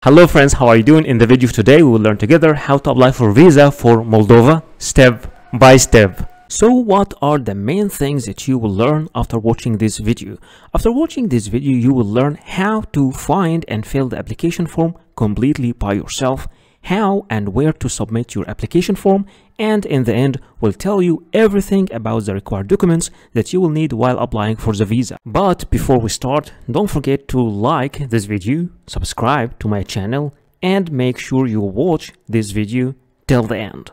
Hello friends, how are you doing? In the video today, we will learn together how to apply for visa for Moldova step by step. So what are the main things that you will learn after watching this video? After watching this video, you will learn how to find and fill the application form completely by yourself, how and where to submit your application form, and in the end will tell you everything about the required documents that you will need while applying for the visa. But before we start, don't forget to like this video, subscribe to my channel, and make sure you watch this video till the end.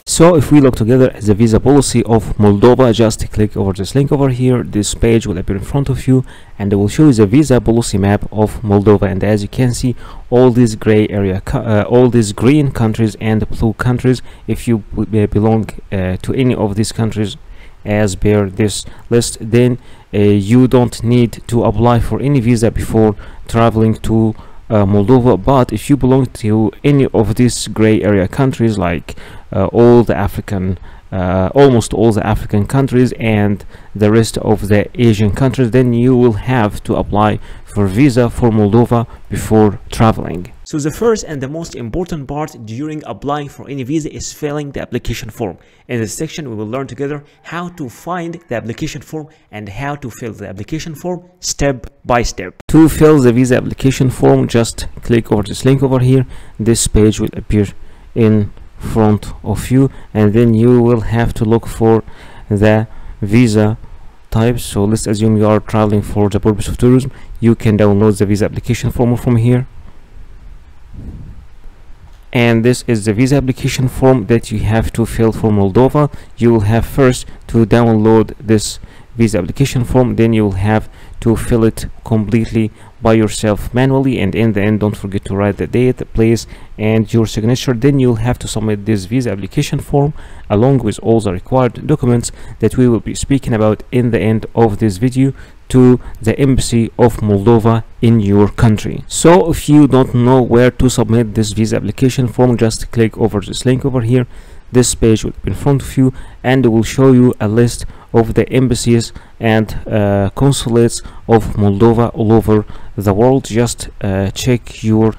So if we look together at the visa policy of Moldova, just click over this link over here. This page will appear in front of you and it will show you the visa policy map of Moldova. And as you can see, all these gray area, all these green countries and blue countries, if you belong to any of these countries as per this list, then you don't need to apply for any visa before traveling to Moldova. But if you belong to any of these gray area countries, like almost all the African countries and the rest of the Asian countries, then you will have to apply for visa for Moldova before traveling. So the first and the most important part during applying for any visa is filling the application form. In this section, we will learn together how to find the application form and how to fill the application form step by step. To fill the visa application form, just click over this link over here. This page will appear in front of you, and then you will have to look for the visa types. So let's assume you are traveling for the purpose of tourism. You can download the visa application form from here. And this is the visa application form that you have to fill for Moldova. You will have first to download this visa application form, then you will have to fill it completely by yourself manually, and in the end don't forget to write the date, the place, and your signature. Then you'll have to submit this visa application form along with all the required documents that we will be speaking about in the end of this video to the embassy of Moldova in your country. So if you don't know where to submit this visa application form, just click over this link over here. This page will be in front of you and it will show you a list of the embassies and consulates of Moldova all over the world. Just check your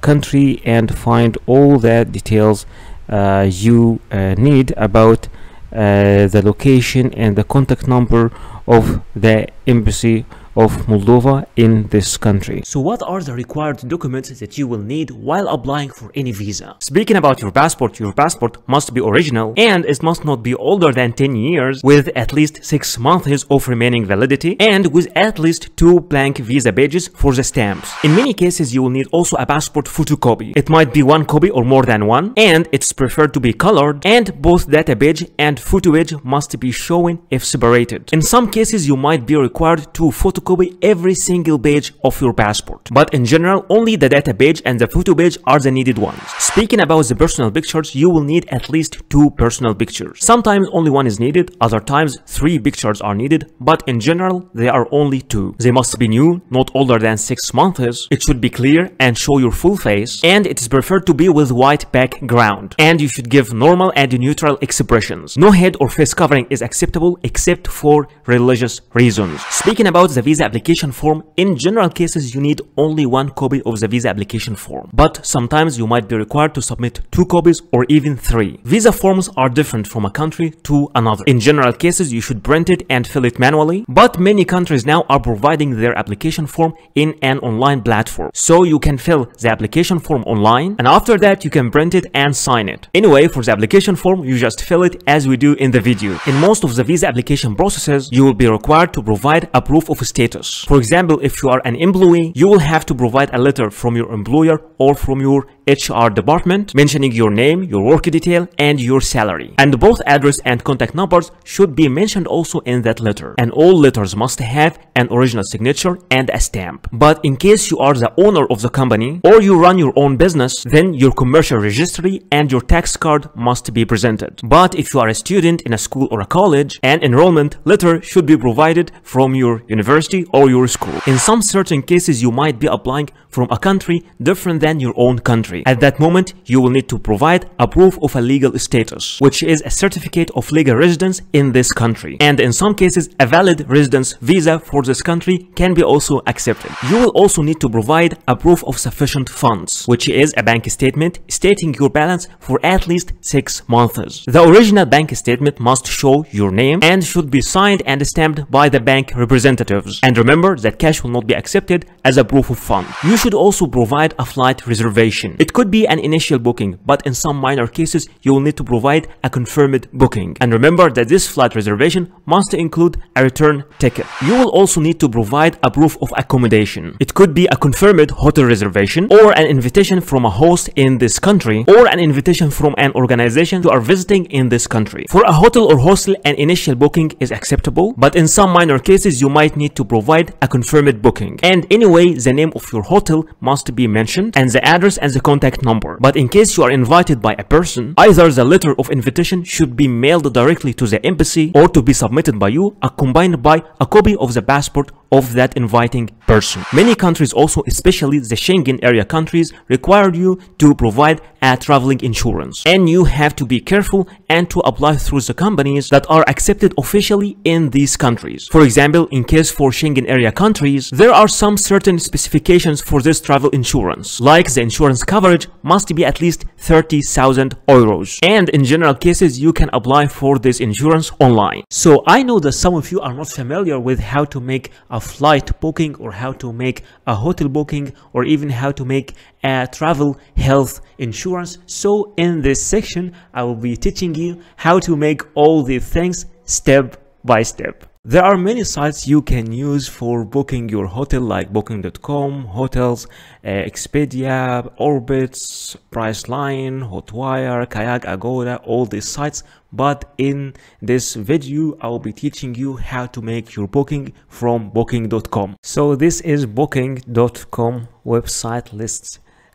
country and find all the details you need about the location and the contact number of the embassy of Moldova in this country. So what are the required documents that you will need while applying for any visa? Speaking about your passport must be original and it must not be older than 10 years with at least 6 months of remaining validity and with at least 2 blank visa pages for the stamps. In many cases, you will need also a passport photocopy. It might be 1 copy or more than one, and it's preferred to be colored, and both data page and photo page must be shown if separated. In some cases, you might be required to photocopy every single page of your passport, but in general only the data page and the photo page are the needed ones. Speaking about the personal pictures, you will need at least 2 personal pictures. Sometimes only 1 is needed, other times 3 pictures are needed, but in general they are only 2. They must be new, not older than 6 months. It should be clear and show your full face, and it is preferred to be with white background, and you should give normal and neutral expressions. No head or face covering is acceptable except for religious reasons. Speaking about the visa application form, in general cases you need only 1 copy of the visa application form, but sometimes you might be required to submit 2 copies or even 3. Visa forms are different from a country to another. In general cases, you should print it and fill it manually, but many countries now are providing their application form in an online platform, so you can fill the application form online and after that you can print it and sign it. Anyway, for the application form, you just fill it as we do in the video. In most of the visa application processes, you will be required to provide a proof of status. For example, if you are an employee, you will have to provide a letter from your employer or from your HR department mentioning your name, your work detail, and your salary. And both address and contact numbers should be mentioned also in that letter. And all letters must have an original signature and a stamp. But in case you are the owner of the company or you run your own business, then your commercial registry and your tax card must be presented. But if you are a student in a school or a college, an enrollment letter should be provided from your university university or your school. In some certain cases, you might be applying from a country different than your own country. At that moment, you will need to provide a proof of a legal status, which is a certificate of legal residence in this country. And in some cases, a valid residence visa for this country can be also accepted. You will also need to provide a proof of sufficient funds, which is a bank statement stating your balance for at least 6 months. The original bank statement must show your name and should be signed and stamped by the bank representatives. And remember that cash will not be accepted as a proof of fund. You should also provide a flight reservation. It could be an initial booking, but in some minor cases, you will need to provide a confirmed booking. And remember that this flight reservation must include a return ticket. You will also need to provide a proof of accommodation. It could be a confirmed hotel reservation, or an invitation from a host in this country, or an invitation from an organization you are visiting in this country. For a hotel or hostel, an initial booking is acceptable, but in some minor cases, you might need to provide a confirmed booking. And anyway, the name of your hotel must be mentioned, and the address and the contact number. But in case you are invited by a person, either the letter of invitation should be mailed directly to the embassy or to be submitted by you, accompanied by a copy of the passport of that inviting person. Many countries also, especially the Schengen area countries, require you to provide a traveling insurance, and you have to be careful and to apply through the companies that are accepted officially in these countries. For example, in case for Schengen area countries, there are some certain specifications for this travel insurance, like the insurance coverage must be at least 30,000 euros, and in general cases you can apply for this insurance online. So I know that some of you are not familiar with how to make a flight booking, or how to make a hotel booking, or even how to make a travel health insurance. So in this section I will be teaching you how to make all these things step by step. There are many sites you can use for booking your hotel, like booking.com, Hotels, Expedia, Orbitz, Priceline, Hotwire, Kayak, Agoda, all these sites. But in this video, I will be teaching you how to make your booking from booking.com. So this is booking.com website.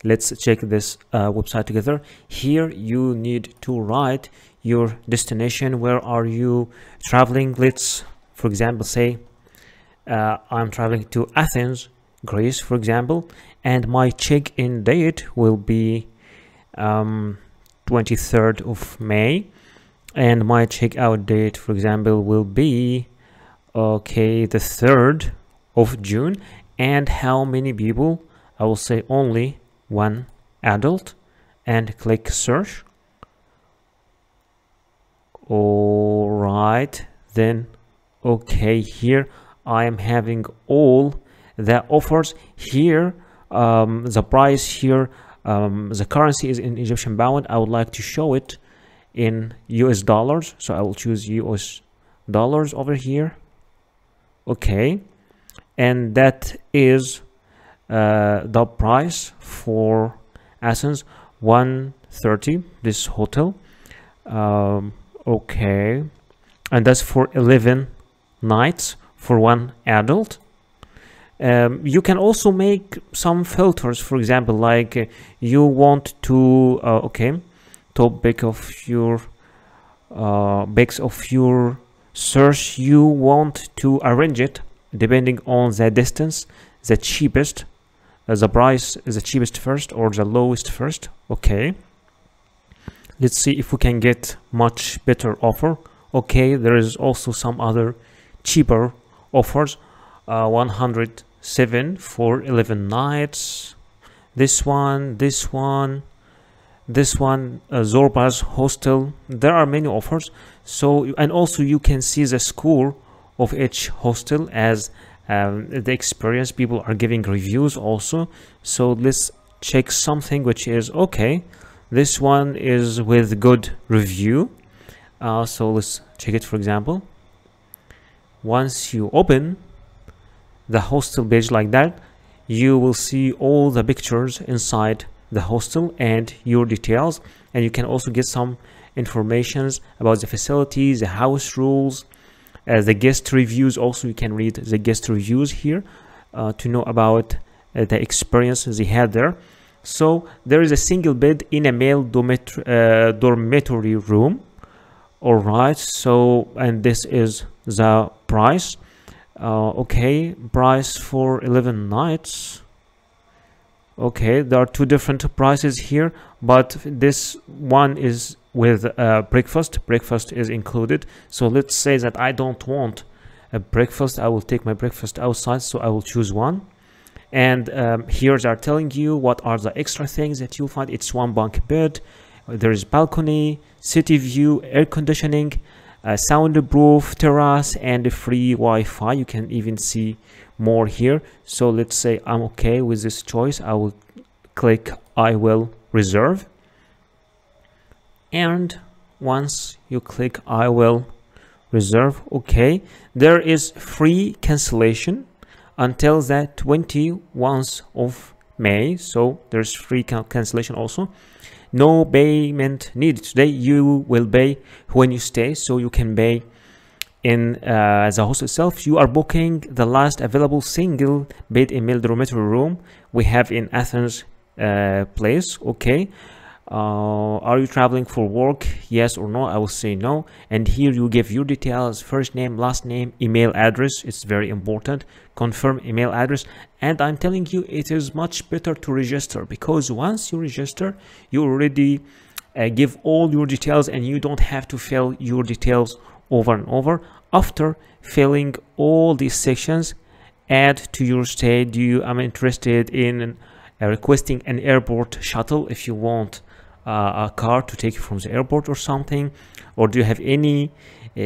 Let's check this website together. Here you need to write your destination. Where are you traveling? Let's, for example, say I'm traveling to Athens, Greece, for example, and my check-in date will be 23rd of May, and my check-out date, for example, will be the 3rd of June. And how many people? I will say only 1 adult, and click search. All right, then here I am having all the offers here. The price here, the currency is in Egyptian pound. I would like to show it in US dollars, so I will choose US dollars over here. And that is the price for Athens, 130, this hotel. And that's for 11 nights for 1 adult. You can also make some filters, for example, like you want to topic of your search, you want to arrange it depending on the distance, the cheapest, the price is the cheapest first or the lowest first. Let's see if we can get much better offer. There is also some other cheaper offers. 107 for 11 nights. This one, Zorba's hostel. There are many offers. So, and also you can see the score of each hostel as the experience. People are giving reviews also. So let's check something which is this one is with good review. So let's check it. For example, once you open the hostel page like that, you will see all the pictures inside the hostel and your details, and you can also get some informations about the facilities, the house rules, the guest reviews. Also you can read the guest reviews here to know about the experiences they had there. So there is a single bed in a male dormitory room. All right, so and this is the price. Okay, price for 11 nights. Okay, there are two different prices here, but this one is with breakfast. Breakfast is included. So let's say that I don't want a breakfast. I will take my breakfast outside, so I will choose one. And here they are telling you what are the extra things that you'll find. It's one bunk bed, there is balcony, city view, air conditioning, soundproof terrace, and a free Wi-Fi. You can even see more here. So let's say I'm okay with this choice. I will click I will reserve, and once you click I will reserve, okay, there is free cancellation until the 21st of May. So there's free cancellation also. No payment needed today. You will pay when you stay, so you can pay in the host itself. You are booking the last available single bed in male dormitory room we have in Athens place. Okay, are you traveling for work? Yes or no? I will say no. And here you give your details: first name, last name, email address. It's very important. Confirm email address. And I'm telling you, it is much better to register, because once you register, you already give all your details, and you don't have to fill your details over and over. After filling all these sections, add to your stay. I'm interested in requesting an airport shuttle if you want a car to take you from the airport or something, or do you have any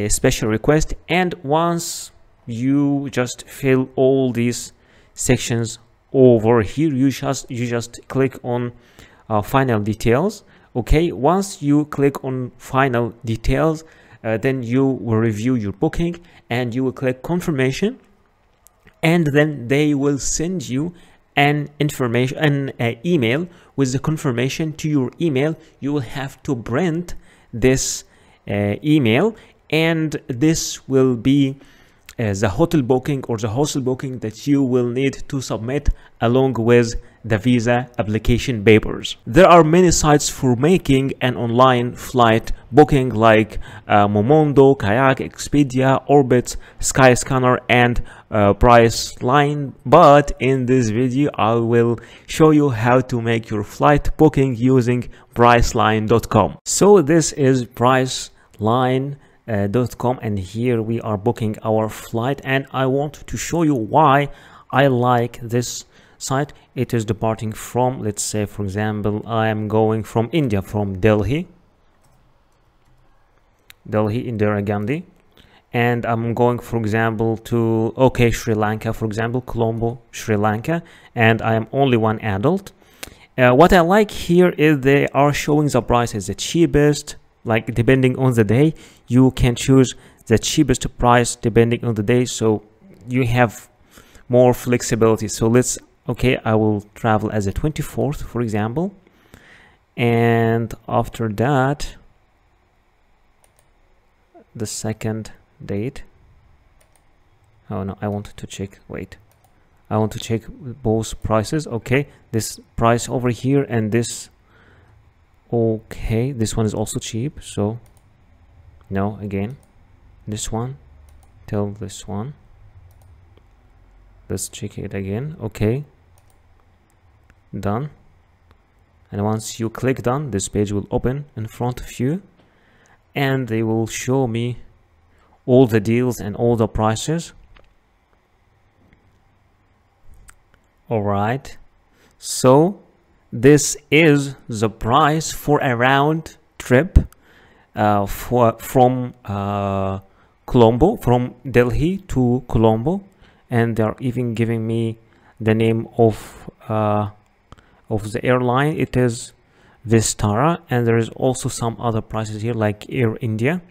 special request? And once you just fill all these sections over here, you just click on final details. Okay, once you click on final details, then you will review your booking, and you will click confirmation, and then they will send you an email with the confirmation to your email. You will have to print this email, and this will be the hotel booking or the hostel booking that you will need to submit along with the visa application papers. There are many sites for making an online flight booking, like Momondo, Kayak, Expedia, Orbitz, Skyscanner, and Priceline. But in this video, I will show you how to make your flight booking using Priceline.com. So this is Priceline.com, and here we are booking our flight, and I want to show you why I like this site. It is departing from, let's say for example, I am going from India, from Delhi, Indira Gandhi, and I'm going, for example, to Sri Lanka, for example, Colombo, Sri Lanka, and I am only one adult. What I like here is they are showing the prices, the cheapest, like depending on the day. You can choose the cheapest price depending on the day, so you have more flexibility. So I will travel as a 24th, for example, and after that the second date. Oh no, I wanted to check, wait, I want to check both prices. Okay, this price over here and this, okay, this one is also cheap, so no, again this one till this one. Let's check it again. Okay, done. And once you click done, this page will open in front of you, and they will show me all the deals and all the prices. All right, so this is the price for a round trip from Colombo, from Delhi to Colombo, and they're even giving me the name of the airline. It is Vistara, and there is also some other prices here like Air India.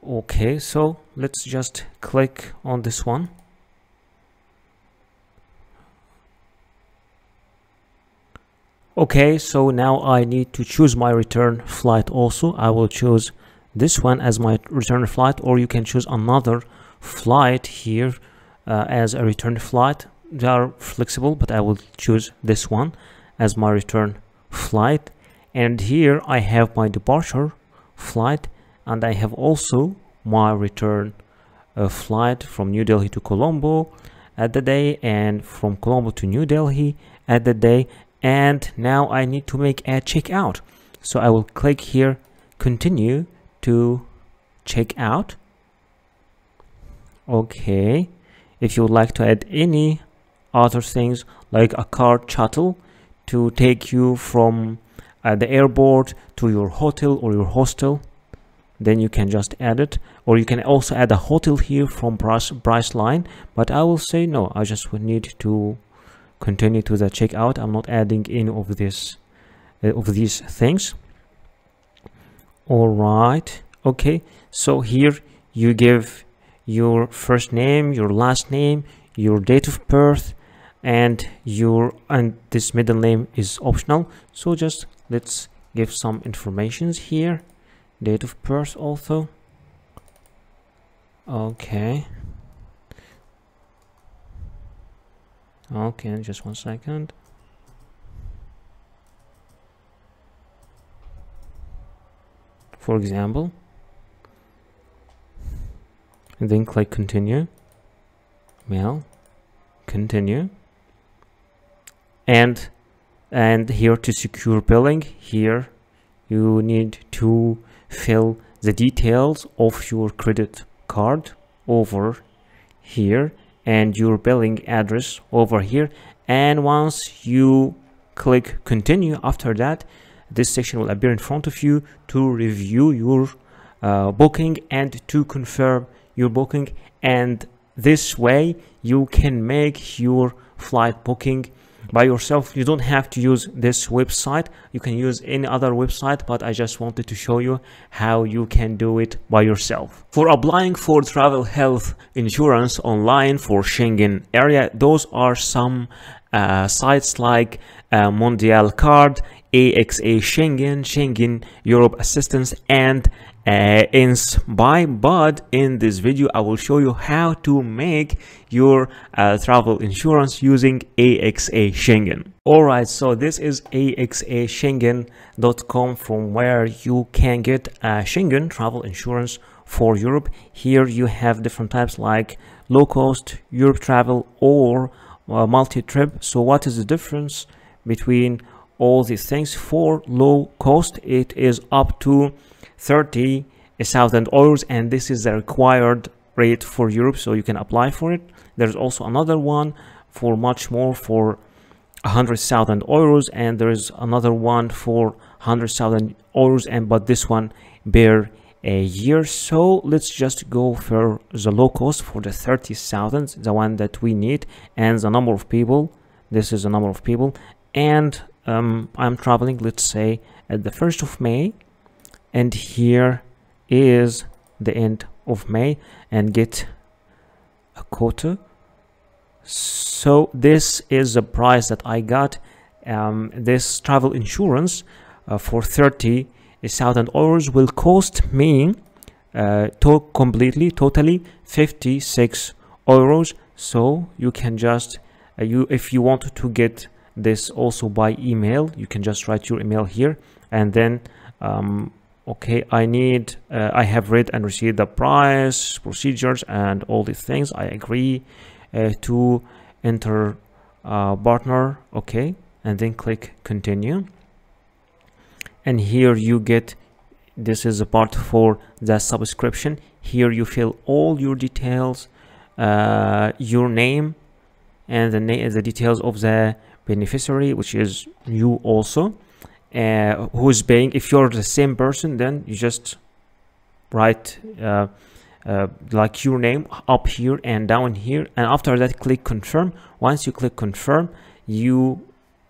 Okay, so let's just click on this one. Okay, so now I need to choose my return flight also. I will choose this one as my return flight, or you can choose another flight here as a return flight. They are flexible, but I will choose this one as my return flight. And here I have my departure flight, and I have also my return flight from New Delhi to Colombo at the day, and from Colombo to New Delhi at the day. And now I need to make a checkout, so I will click here, continue to check out. Okay, if you would like to add any other things like a car shuttle to take you from the airport to your hotel or your hostel, then you can just add it. Or you can also add a hotel here from Priceline, but I will say no, I just would need to continue to the checkout. I'm not adding any of this of these things. All right, okay, so here you give your first name, your last name, your date of birth, and this middle name is optional, so just let's give some informations here. Date of birth also. Okay, just 1 second. For example, and then click continue. Mail, continue. And here to secure billing, here you need to fill the details of your credit card over here and your billing address over here. And once you click continue, after that this section will appear in front of you to review your booking and to confirm your booking. And this way you can make your flight booking by yourself. You don't have to use this website, you can use any other website, but I just wanted to show you how you can do it by yourself. For applying for travel health insurance online for Schengen area, those are some sites like Mondial Card, AXA Schengen, Schengen Europe Assistance, and Inspire. But in this video I will show you how to make your travel insurance using AXA Schengen. Alright, so this is axaschengen.com, from where you can get Schengen travel insurance for Europe. Here you have different types like low cost, Europe travel, or multi-trip. So what is the difference between all these things? For low cost, it is up to 30,000 euros, and this is the required rate for Europe, so you can apply for it. There's also another one for much more, for 100,000 euros, and there's another one for 100,000 euros, but this one per a year. So let's just go for the low cost, for the 30,000, the one that we need, and the number of people. This is the number of people, and I'm traveling, let's say, at the 1st of May, and here is the end of May, and get a quota. So this is the price that I got. This travel insurance for 30,000 euros will cost me totally 56 euros. So you can just if you want to get this also by email, you can just write your email here, and then okay, I have read and received the price, procedures, and all these things. I agree to enter partner. Okay, and then click continue. And here you get, this is a part for the subscription. Here you fill all your details, your name, and the details of the beneficiary, which is you also, who is paying. If you're the same person, then you just write like your name up here and down here, and after that click confirm. Once you click confirm, you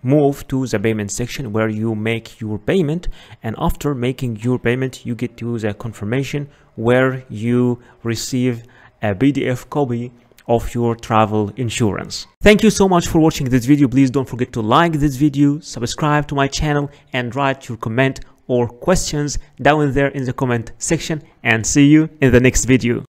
move to the payment section where you make your payment, and after making your payment you get to the confirmation where you receive a PDF copy of your travel insurance. Thank you so much for watching this video. Please don't forget to like this video, subscribe to my channel, and write your comment or questions down there in the comment section, and see you in the next video.